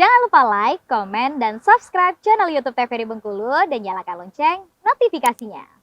Jangan lupa like, komen, dan subscribe channel YouTube TVRI Bengkulu dan nyalakan lonceng notifikasinya.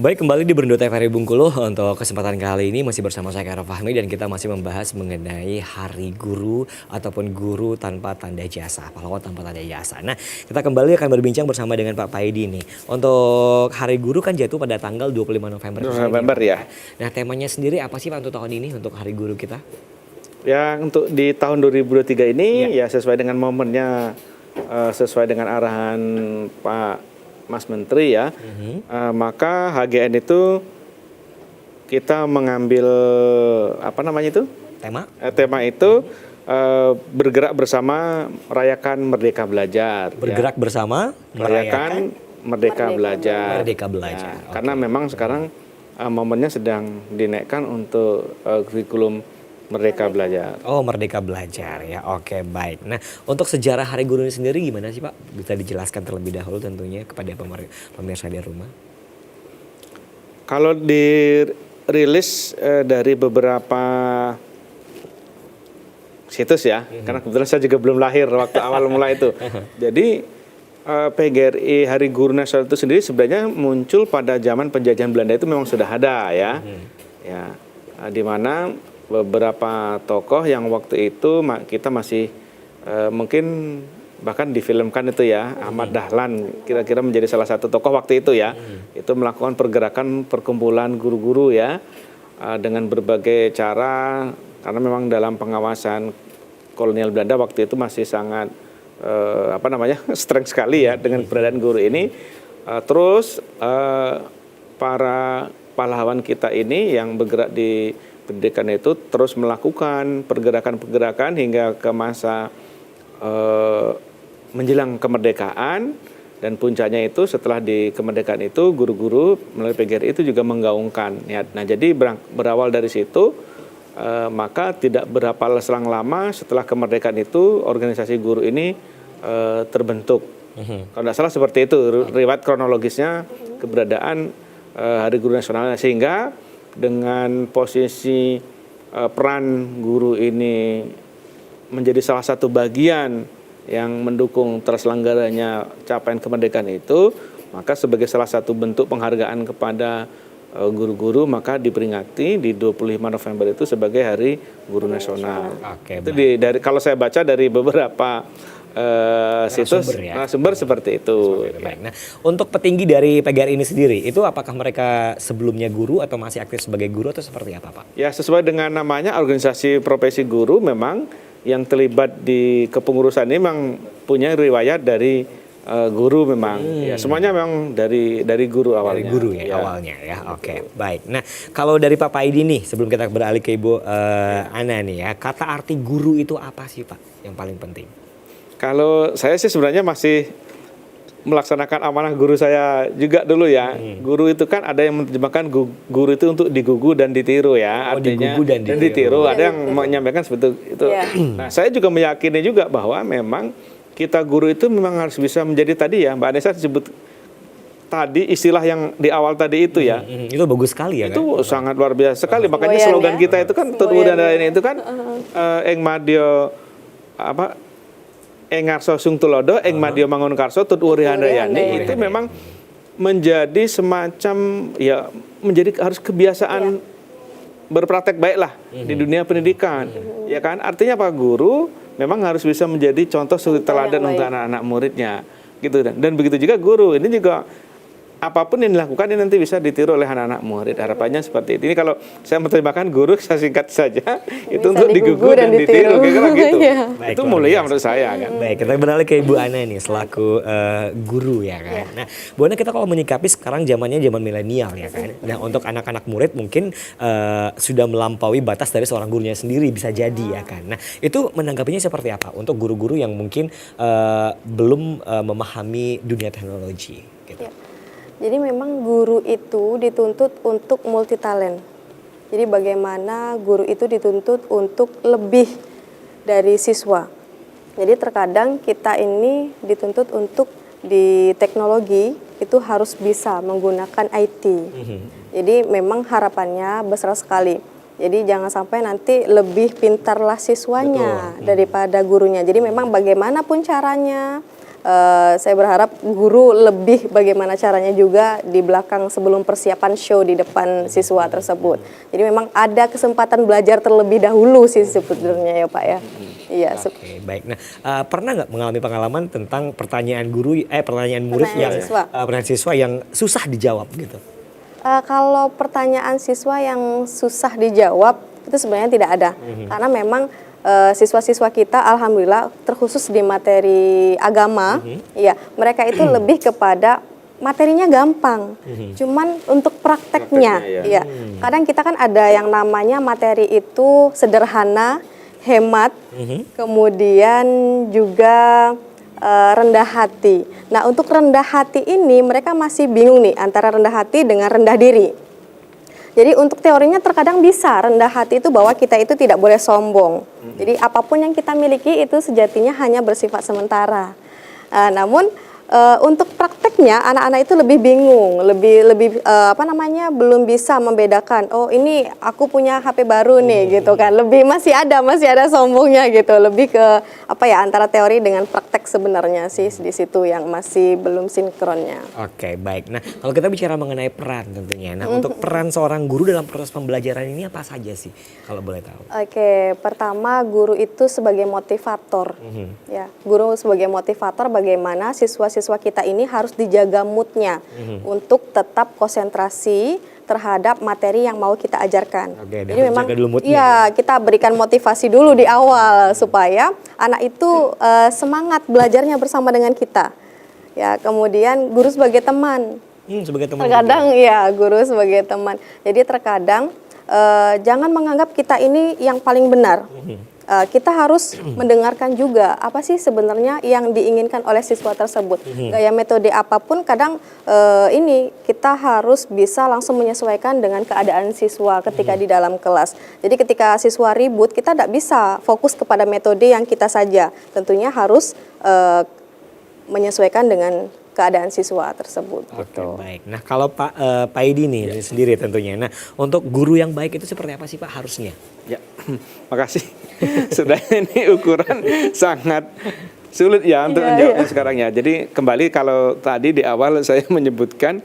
Baik, kembali di Berndo TVRI Bengkulu. Untuk kesempatan kali ini masih bersama saya Khairul Fahmi dan kita masih membahas mengenai Hari Guru ataupun guru tanpa tanda jasa, pahlawan tanpa tanda jasa. Nah, kita kembali akan berbincang bersama dengan Pak Paidi nih. Untuk Hari Guru kan jatuh pada tanggal 25 November. November ya. Nah, temanya sendiri apa sih Pak untuk tahun ini untuk Hari Guru kita? Ya, untuk di tahun 2023 ini ya sesuai dengan momennya, sesuai dengan arahan Pak Mas Menteri ya, maka HGN itu kita mengambil apa namanya itu? Tema itu bergerak bersama merayakan Merdeka Belajar. Bergerak bersama merayakan Merdeka Belajar. Merdeka Belajar. Ya, karena memang sekarang momennya sedang dinaikkan untuk kurikulum Merdeka Belajar. Oh, Merdeka Belajar ya. Oke, baik. Nah, untuk sejarah Hari Guru ini sendiri gimana sih Pak? Bisa dijelaskan terlebih dahulu tentunya kepada pemirsa di rumah. Kalau dirilis dari beberapa situs ya, karena kebetulan saya juga belum lahir waktu awal mulai itu. Jadi PGRI Hari Guru Nasional itu sendiri sebenarnya muncul pada zaman penjajahan Belanda itu memang sudah ada ya. Ya, di mana beberapa tokoh yang waktu itu kita masih mungkin bahkan difilmkan itu ya, Ahmad Dahlan kira-kira menjadi salah satu tokoh waktu itu ya, itu melakukan pergerakan perkumpulan guru-guru ya, dengan berbagai cara, karena memang dalam pengawasan kolonial Belanda waktu itu masih sangat strength sekali ya dengan keberadaan guru ini. Terus para pahlawan kita ini yang bergerak di pendidikan itu terus melakukan pergerakan-pergerakan hingga ke masa menjelang kemerdekaan, dan puncaknya itu setelah di kemerdekaan itu guru-guru melalui PGRI itu juga menggaungkan ya. Nah, jadi berawal dari situ maka tidak berapa selang lama setelah kemerdekaan itu organisasi guru ini terbentuk. Kalau tidak salah seperti itu riwayat kronologisnya keberadaan Hari Guru Nasional, sehingga dengan posisi peran guru ini menjadi salah satu bagian yang mendukung terselenggaranya capaian kemerdekaan itu, maka sebagai salah satu bentuk penghargaan kepada guru-guru maka diperingati di 25 November itu sebagai Hari Guru Nasional. Oke, itu kalau saya baca dari beberapa situs sumber seperti itu. Baik. Nah, untuk petinggi dari PGRI ini sendiri, itu apakah mereka sebelumnya guru atau masih aktif sebagai guru atau seperti apa, Pak? Ya, sesuai dengan namanya, organisasi profesi guru memang yang terlibat di kepengurusan ini memang punya riwayat dari guru memang. Ya, semuanya memang dari guru awalnya. Dari guru ya, awalnya ya. Oke, baik. Nah, kalau dari Pak Paidi nih, sebelum kita beralih ke Ibu Ana nih ya, kata arti guru itu apa sih, Pak, yang paling penting? Kalau saya sih sebenarnya masih melaksanakan amanah guru saya juga dulu ya. Guru itu kan ada yang menerjemahkan guru itu untuk digugu dan ditiru ya. Artinya digugu dan ditiru. Ada yang menyampaikan seperti itu. Nah, saya juga meyakini juga bahwa memang kita guru itu memang harus bisa menjadi tadi ya, Mbak Anessa disebut tadi istilah yang di awal tadi itu ya. Itu bagus sekali ya. Itu kan? Sangat luar biasa sekali. Makanya slogan kita itu kan itu kan eng madya Engarso sung tulodo, eng madya mangun karso tut uri handayani, itu memang menjadi semacam ya, menjadi harus kebiasaan berpraktek baiklah di dunia pendidikan. Ya kan? Artinya Pak Guru memang harus bisa menjadi contoh suri teladan untuk anak-anak muridnya. Gitu, dan begitu juga guru. Ini juga apapun yang dilakukan ini nanti bisa ditiru oleh anak-anak murid. Harapannya seperti itu. Ini kalau saya menerjemahkan guru, saya singkat saja, itu untuk digugu dan ditiru. Kira-kira gitu. Baik, itu mulia menurut saya kan. Baik, kita beralih ke Ibu Ana nih selaku guru ya kan. Nah, Bu Ana, kita kalau menyikapi sekarang zamannya zaman milenial ya kan. Nah, untuk anak-anak murid mungkin sudah melampaui batas dari seorang gurunya sendiri, bisa jadi ya kan. Nah, itu menanggapinya seperti apa untuk guru-guru yang mungkin belum memahami dunia teknologi gitu. Jadi memang guru itu dituntut untuk multitalent. Jadi bagaimana guru itu dituntut untuk lebih dari siswa. Jadi terkadang kita ini dituntut untuk di teknologi itu harus bisa menggunakan IT. Jadi memang harapannya besar sekali. Jadi jangan sampai nanti lebih pintarlah siswanya daripada gurunya. Jadi memang bagaimanapun caranya, saya berharap guru lebih bagaimana caranya juga di belakang sebelum persiapan show di depan siswa tersebut. Jadi memang ada kesempatan belajar terlebih dahulu sih sebenarnya ya Pak ya. Iya. Oke, baik. Nah, pernah nggak mengalami pengalaman tentang pertanyaan pertanyaan murid pertanyaan siswa yang susah dijawab gitu? Kalau pertanyaan siswa yang susah dijawab itu sebenarnya tidak ada, karena memang siswa-siswa kita alhamdulillah terkhusus di materi agama, ya mereka itu lebih kepada materinya gampang, cuman untuk prakteknya, ya kadang kita kan ada yang namanya materi itu sederhana, hemat, kemudian juga rendah hati. Nah untuk rendah hati ini mereka masih bingung nih antara rendah hati dengan rendah diri. Jadi untuk teorinya terkadang bisa rendah hati itu bahwa kita itu tidak boleh sombong. Jadi apapun yang kita miliki itu sejatinya hanya bersifat sementara. Namun untuk prakteknya anak-anak itu lebih bingung, lebih belum bisa membedakan. Oh ini aku punya HP baru nih gitu kan. Masih ada sombongnya gitu. Lebih ke antara teori dengan praktek sebenarnya sih di situ yang masih belum sinkronnya. Oke, baik. Nah, kalau kita bicara mengenai peran tentunya. Nah, untuk peran seorang guru dalam proses pembelajaran ini apa saja sih kalau boleh tahu? Oke, pertama guru itu sebagai motivator. Ya, guru sebagai motivator bagaimana siswa-siswa kita ini harus dijaga moodnya untuk tetap konsentrasi terhadap materi yang mau kita ajarkan. Oke, jadi memang kita berikan motivasi dulu di awal supaya anak itu semangat belajarnya bersama dengan kita. Ya, kemudian guru sebagai teman. Terkadang ya guru sebagai teman. Jadi terkadang jangan menganggap kita ini yang paling benar. Kita harus mendengarkan juga apa sih sebenarnya yang diinginkan oleh siswa tersebut. Gaya metode apapun kadang kita harus bisa langsung menyesuaikan dengan keadaan siswa ketika di dalam kelas. Jadi ketika siswa ribut kita tidak bisa fokus kepada metode yang kita saja. Tentunya harus menyesuaikan dengan keadaan siswa tersebut. Oke, baik. Nah, kalau Pak Edi nih sendiri tentunya. Nah, untuk guru yang baik itu seperti apa sih Pak harusnya? Ya, makasih. Sudah ini ukuran sangat sulit ya untuk menjawabnya sekarang ya. Jadi kembali kalau tadi di awal saya menyebutkan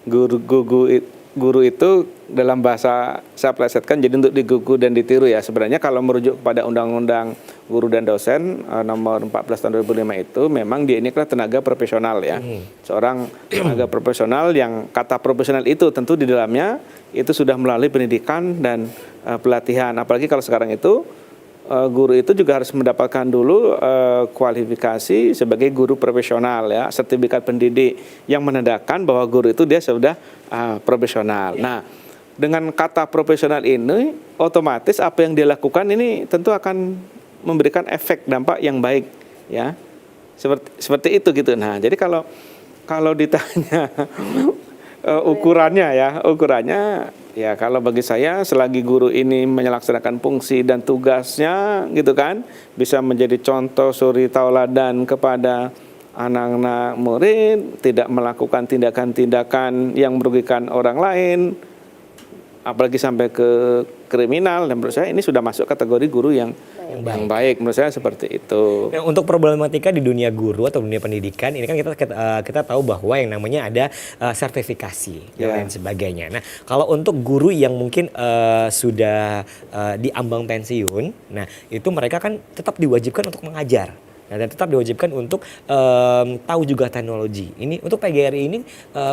guru itu dalam bahasa saya plesetkan jadi untuk digugu dan ditiru ya. Sebenarnya kalau merujuk kepada Undang-Undang Guru dan Dosen nomor 14 tahun 2005 itu memang dia ini adalah tenaga profesional ya. Seorang tenaga profesional yang kata profesional itu tentu di dalamnya itu sudah melalui pendidikan dan pelatihan. Apalagi kalau sekarang itu guru itu juga harus mendapatkan dulu kualifikasi sebagai guru profesional ya, sertifikat pendidik yang menandakan bahwa guru itu dia sudah profesional. Nah, dengan kata profesional ini otomatis apa yang dia lakukan ini tentu akan memberikan efek dampak yang baik ya. Seperti itu gitu. Nah, jadi kalau ditanya ukurannya ya kalau bagi saya selagi guru ini menyelaksanakan fungsi dan tugasnya gitu kan bisa menjadi contoh suri tauladan kepada anak-anak murid, tidak melakukan tindakan-tindakan yang merugikan orang lain apalagi sampai ke kriminal, dan menurut saya ini sudah masuk kategori guru yang baik. Menurut saya seperti itu. Nah, untuk problematika di dunia guru atau dunia pendidikan ini kan kita tahu bahwa yang namanya ada sertifikasi dan lain sebagainya. Nah, kalau untuk guru yang mungkin sudah diambang pensiun, nah itu mereka kan tetap diwajibkan untuk mengajar. Nah, dan tetap diwajibkan untuk tahu juga teknologi. Ini untuk PGRI ini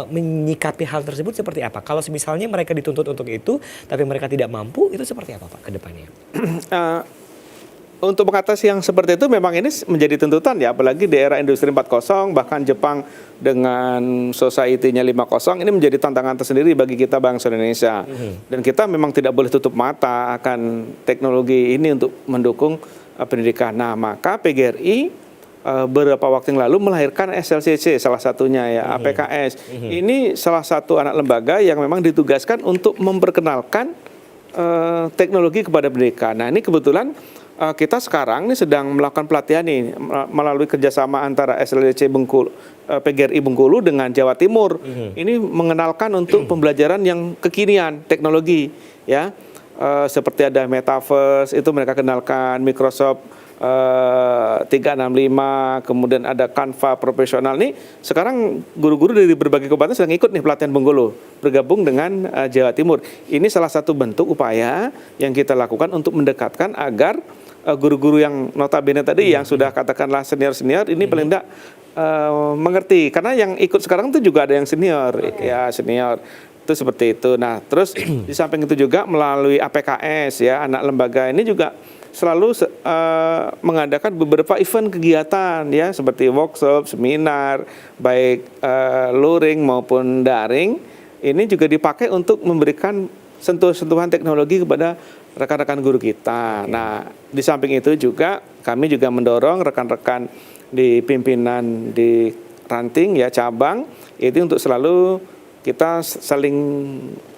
menyikapi hal tersebut seperti apa? Kalau misalnya mereka dituntut untuk itu, tapi mereka tidak mampu, itu seperti apa Pak ke depannya? Untuk mengatasi yang seperti itu memang ini menjadi tuntutan ya, apalagi di era industri 4.0, bahkan Jepang dengan society-nya 5.0, ini menjadi tantangan tersendiri bagi kita bangsa Indonesia. Dan kita memang tidak boleh tutup mata akan teknologi ini untuk mendukung pendidikan. Nah, maka PGRI beberapa waktu yang lalu melahirkan SLCC salah satunya ya, APKS. Ini salah satu anak lembaga yang memang ditugaskan untuk memperkenalkan teknologi kepada pendidikan. Nah, ini kebetulan kita sekarang ini sedang melakukan pelatihan nih melalui kerjasama antara SLCC Bengkulu, PGRI Bengkulu dengan Jawa Timur. Ini mengenalkan untuk pembelajaran yang kekinian teknologi ya. Seperti ada Metaverse, itu mereka kenalkan, Microsoft 365, kemudian ada Canva profesional nih. Sekarang guru-guru dari berbagai kabupaten sedang ikut nih pelatihan Bengkulu, bergabung dengan Jawa Timur. Ini salah satu bentuk upaya yang kita lakukan untuk mendekatkan agar guru-guru yang notabene tadi yang sudah katakanlah senior-senior ini paling tidak mengerti, karena yang ikut sekarang itu juga ada yang senior, ya senior. Itu seperti itu. Nah, terus di samping itu juga melalui APKS ya, anak lembaga ini juga selalu mengadakan beberapa event kegiatan ya, seperti workshop, seminar, baik luring maupun daring. Ini juga dipakai untuk memberikan sentuhan teknologi kepada rekan-rekan guru kita. Nah, di samping itu juga kami juga mendorong rekan-rekan di pimpinan di ranting ya, cabang, itu untuk selalu kita saling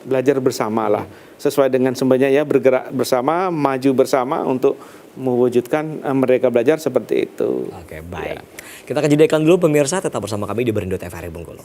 belajar bersama lah, sesuai dengan sumbernya ya, bergerak bersama, maju bersama untuk mewujudkan mereka belajar seperti itu. Oke, baik. Kita akan jadikan dulu pemirsa, tetap bersama kami di Berindo TVRI Bengkulu.